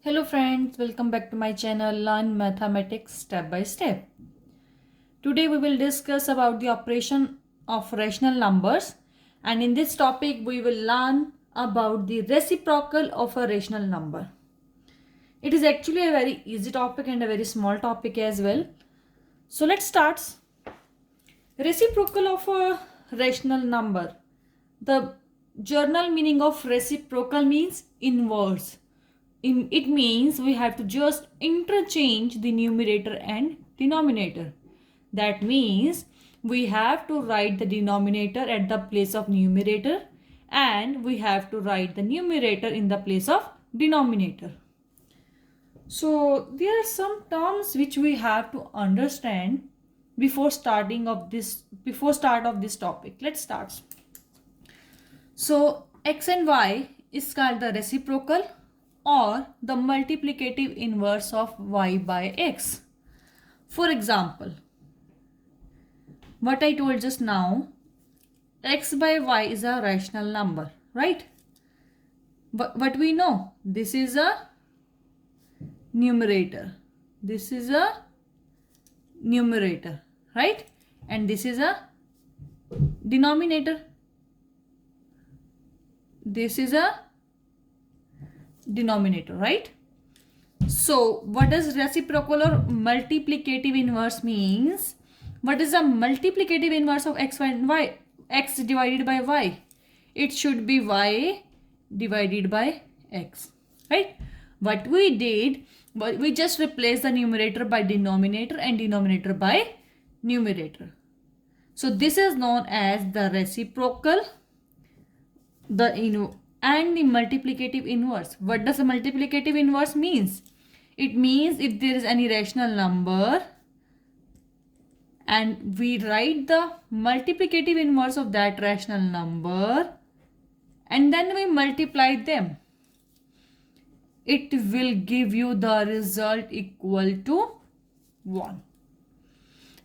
Hello friends, welcome back to my channel Learn Mathematics Step by Step. Today we will discuss about the operation of rational numbers, and in this topic we will learn about the reciprocal of a rational number. It is actually a very easy topic and a very small topic as well. So let's start. Reciprocal of a rational number. The journal meaning of reciprocal means inverse. It means we have to just interchange the numerator and denominator. That means we have to write the denominator at the place of numerator and we have to write the numerator in the place of denominator. So there are some terms which we have to understand before start of this topic. Let's start. So x and y is called the reciprocal or the multiplicative inverse of y by x. For example, what I told just now, x by y is a rational number, right? But we know this is a numerator. This is a numerator, right? And this is a denominator. This is a denominator, right? So what does reciprocal or multiplicative inverse means? What is the multiplicative inverse of x and y? X divided by y. It should be y divided by x, right? What we did, we just replaced the numerator by denominator and denominator by numerator. So this is known as the reciprocal, and the multiplicative inverse. What does a multiplicative inverse means? It means if there is any rational number and we write the multiplicative inverse of that rational number and then we multiply them, it will give you the result equal to 1.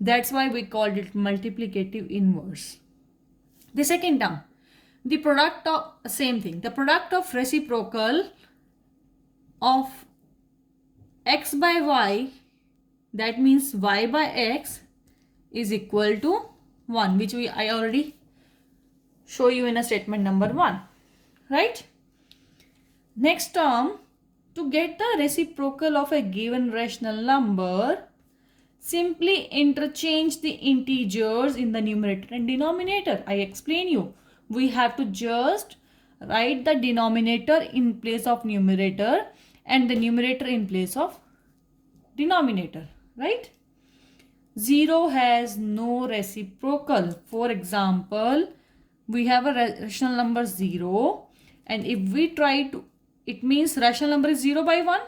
That's why we called it multiplicative inverse. The second term, the product of same thing. The product of reciprocal of x by y, that means y by x, is equal to 1, which I already show you in a statement number 1, right? Next term, to get the reciprocal of a given rational number, simply interchange the integers in the numerator and denominator. I explain you. We have to just write the denominator in place of numerator and the numerator in place of denominator, right? 0 has no reciprocal. For example, we have a rational number 0, and if we try to, it means rational number is 0 by 1,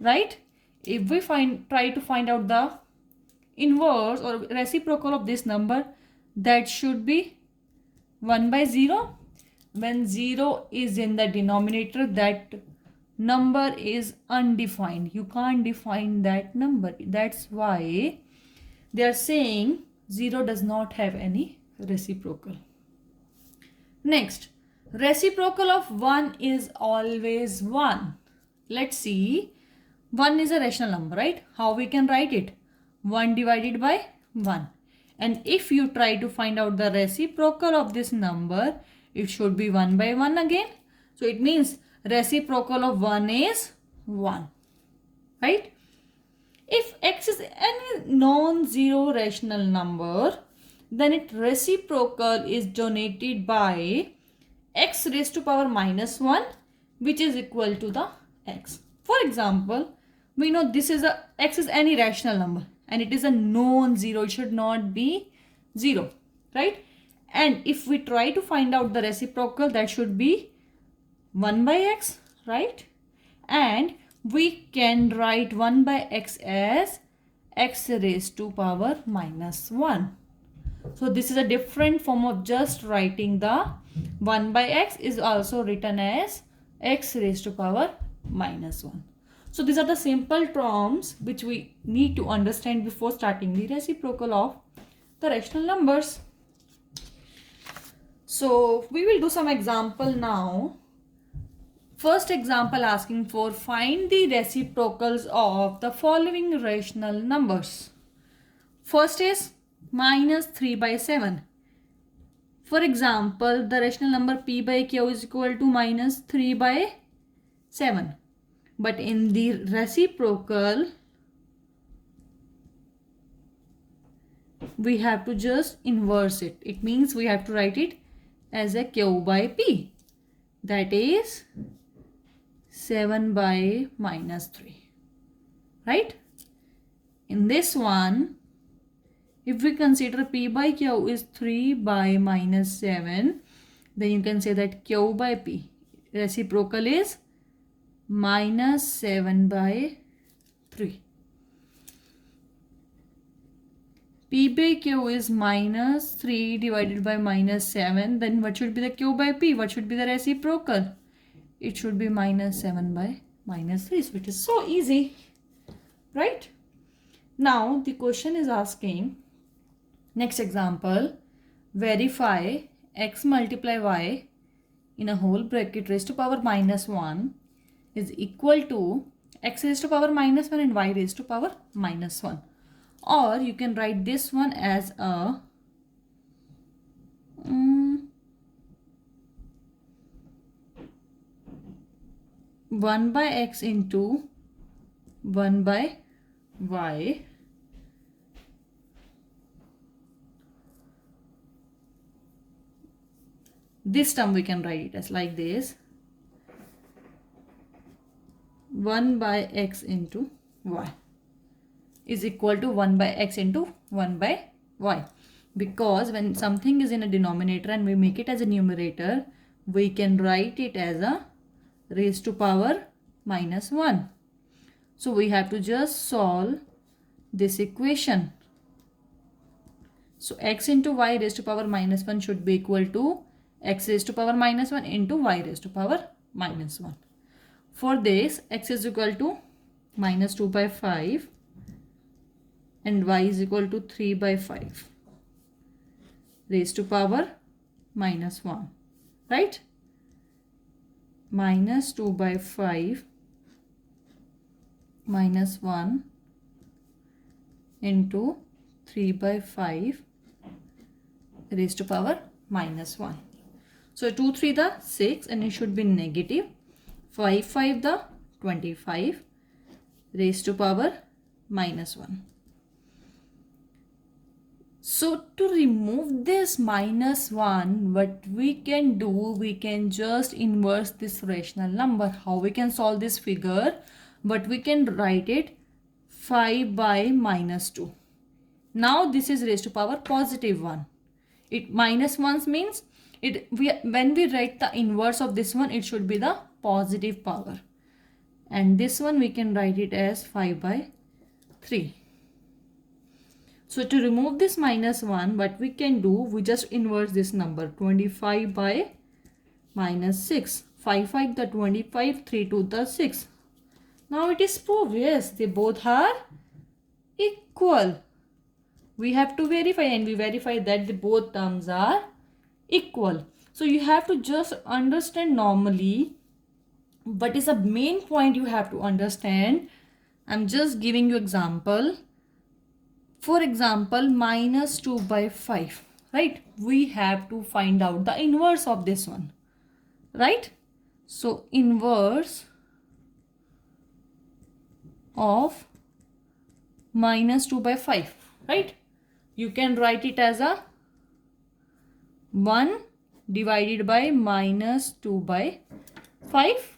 right? If we try to find out the inverse or reciprocal of this number, that should be 1 by 0. When 0 is in the denominator, that number is undefined. You can't define that number. That's why they are saying 0 does not have any reciprocal. Next, reciprocal of 1 is always 1. Let's see. 1 is a rational number, right? How we can write it? 1 divided by 1. And if you try to find out the reciprocal of this number, it should be 1 by 1 again. So it means reciprocal of 1 is 1, right? If x is any non-zero rational number, then its reciprocal is denoted by x raised to power minus 1, which is equal to the x. For example, we know this is x is any rational number and it is a non-zero. It should not be 0, right? And if we try to find out the reciprocal, that should be 1 by x, right? And we can write 1 by x as x raised to power minus 1. So this is a different form of just writing the 1 by x is also written as x raised to power minus 1. So these are the simple terms which we need to understand before starting the reciprocal of the rational numbers. So we will do some example now. First example asking for find the reciprocals of the following rational numbers. First is minus 3 by 7. For example, the rational number p by q is equal to minus 3 by 7. But in the reciprocal, we have to just inverse it. It means we have to write it as a q by p. That is 7 by minus 3. Right? In this one, if we consider p by q is 3 by minus 7, then you can say that q by p reciprocal is minus 7 by 3. P by q is minus 3 divided by minus 7. Then what should be the q by p? What should be the reciprocal? It should be minus 7 by minus 3, which is so easy. Right? Now the question is asking, next example, verify x multiply y in a whole bracket raised to power minus 1 is equal to x raised to power minus 1 and y raised to power minus 1. Or you can write this one as a 1 by x into 1 by y this term we can write it as like this, 1 by x into y is equal to 1 by x into 1 by y. Because when something is in a denominator and we make it as a numerator, we can write it as a raised to power minus 1. So we have to just solve this equation. So x into y raised to power minus 1 should be equal to x raised to power minus 1 into y raised to power minus 1. For this, x is equal to minus 2 by 5 and y is equal to 3 by 5 raised to power minus 1. Right? Minus 2 by 5 minus 1 into 3 by 5 raised to power minus 1. So 2 3 the 6 and it should be negative. 5 5 the 25 raised to power minus 1. So to remove this minus 1, what we can do, we can just inverse this rational number. How we can solve this figure? But we can write it 5 by minus 2. Now this is raised to power positive 1. It minus 1 means when we write the inverse of this one, it should be the positive power. And this one we can write it as 5 by 3. So to remove this minus 1, what we can do, we just inverse this number, 25 by minus 6. 5 5 the 25, 3 2 the 6. Now it is proved, yes, they both are equal. We have to verify, and we verify that the both terms are equal. So you have to just understand normally what is the main point you have to understand. I'm just giving you example. For example, minus 2 by 5, right? We have to find out the inverse of this one, right? So inverse of minus 2 by 5, right? You can write it as a 1 divided by minus 2 by 5,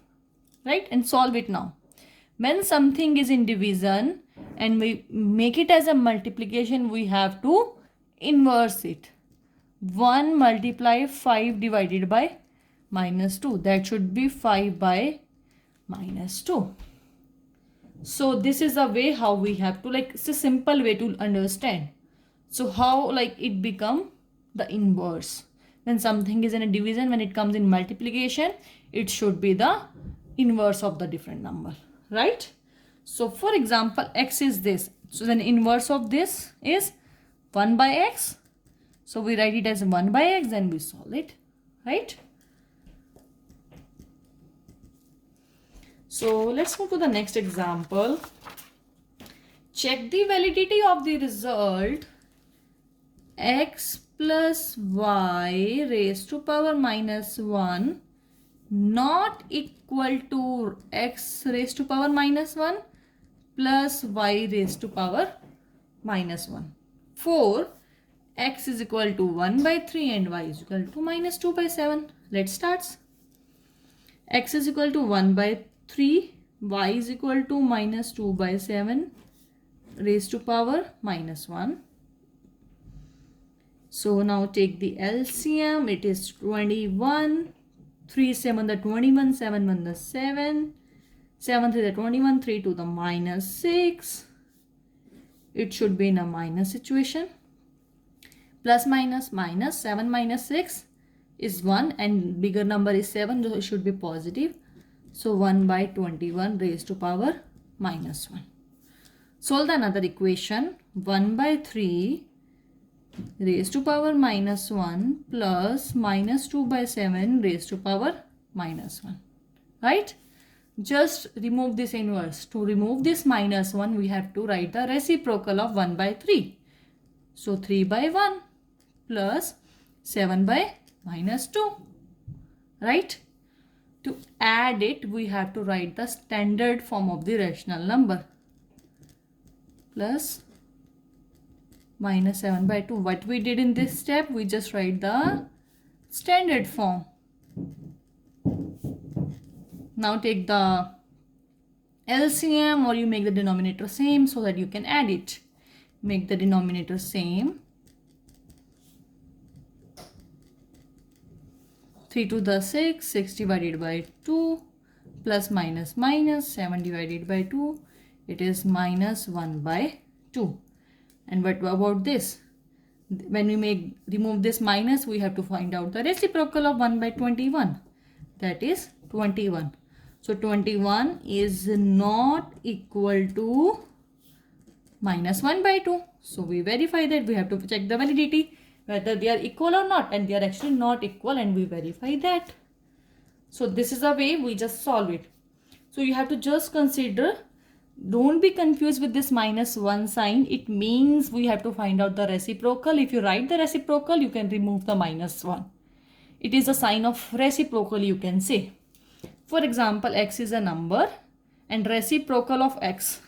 right? And solve it now. When something is in division and we make it as a multiplication, we have to inverse it. 1 multiply 5 divided by minus 2. That should be 5 by minus 2. So this is a way how we have to, like, it's a simple way to understand. So how, like, it become the inverse. When something is in a division, when it comes in multiplication, it should be the inverse of the different number, right? So for example, x is this. So then inverse of this is 1 by x. So we write it as 1 by x, then we solve it, right? So let's move to the next example. Check the validity of the result x plus y raised to power minus 1 not equal to x raised to power minus 1 plus y raised to power minus 1 for x is equal to 1 by 3 and y is equal to minus 2 by 7. Let's start. X is equal to 1 by 3, y is equal to minus 2 by 7 raised to power minus 1. So now take the LCM. It is 21. 3 7 the 21, 7 1 the 7, 7 3 the 21, 3 to the minus 6. It should be in a minus situation. Plus minus minus 7 minus 6 is 1 and bigger number is 7, so it should be positive. So 1 by 21 raised to power minus 1. Solve another equation. 1 by 3 raised to power minus 1 plus minus 2 by 7 raised to power minus 1. Right? Just remove this inverse. To remove this minus 1, we have to write the reciprocal of 1 by 3. So 3 by 1 plus 7 by minus 2. Right? To add it, we have to write the standard form of the rational number. Plus minus 7 by 2. What we did in this step, we just write the standard form. Now take the LCM, or you make the denominator same so that you can add it. Make the denominator same. 3 to the 6, 6 divided by 2, plus minus minus 7 divided by 2. It is minus 1 by 2. And what about this? When we remove this minus, we have to find out the reciprocal of 1 by 21. That is 21. So 21 is not equal to minus 1 by 2. So we verify that. We have to check the validity whether they are equal or not, and they are actually not equal, and we verify that. So this is the way we just solve it. So you have to just consider, don't be confused with this minus 1 sign. It means we have to find out the reciprocal. If you write the reciprocal, you can remove the minus 1. It is a sign of reciprocal, you can say. For example, x is a number and reciprocal of x.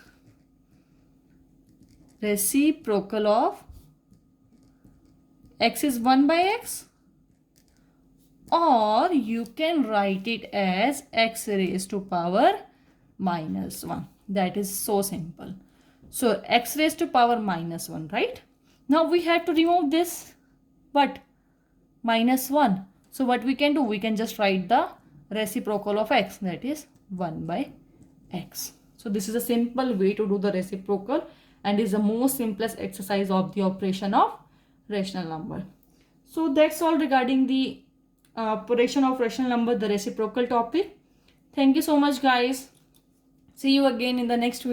Reciprocal of x is 1 by x, or you can write it as x raised to power minus 1. That is so simple. So x raised to power minus 1, right? Now we have to remove this, but minus 1. So what we can do, we can just write the reciprocal of x, that is 1 by x. So this is a simple way to do the reciprocal, and is the most simplest exercise of the operation of rational number. So that's all regarding the operation of rational number, the reciprocal topic. Thank you so much, guys. See you again in the next video.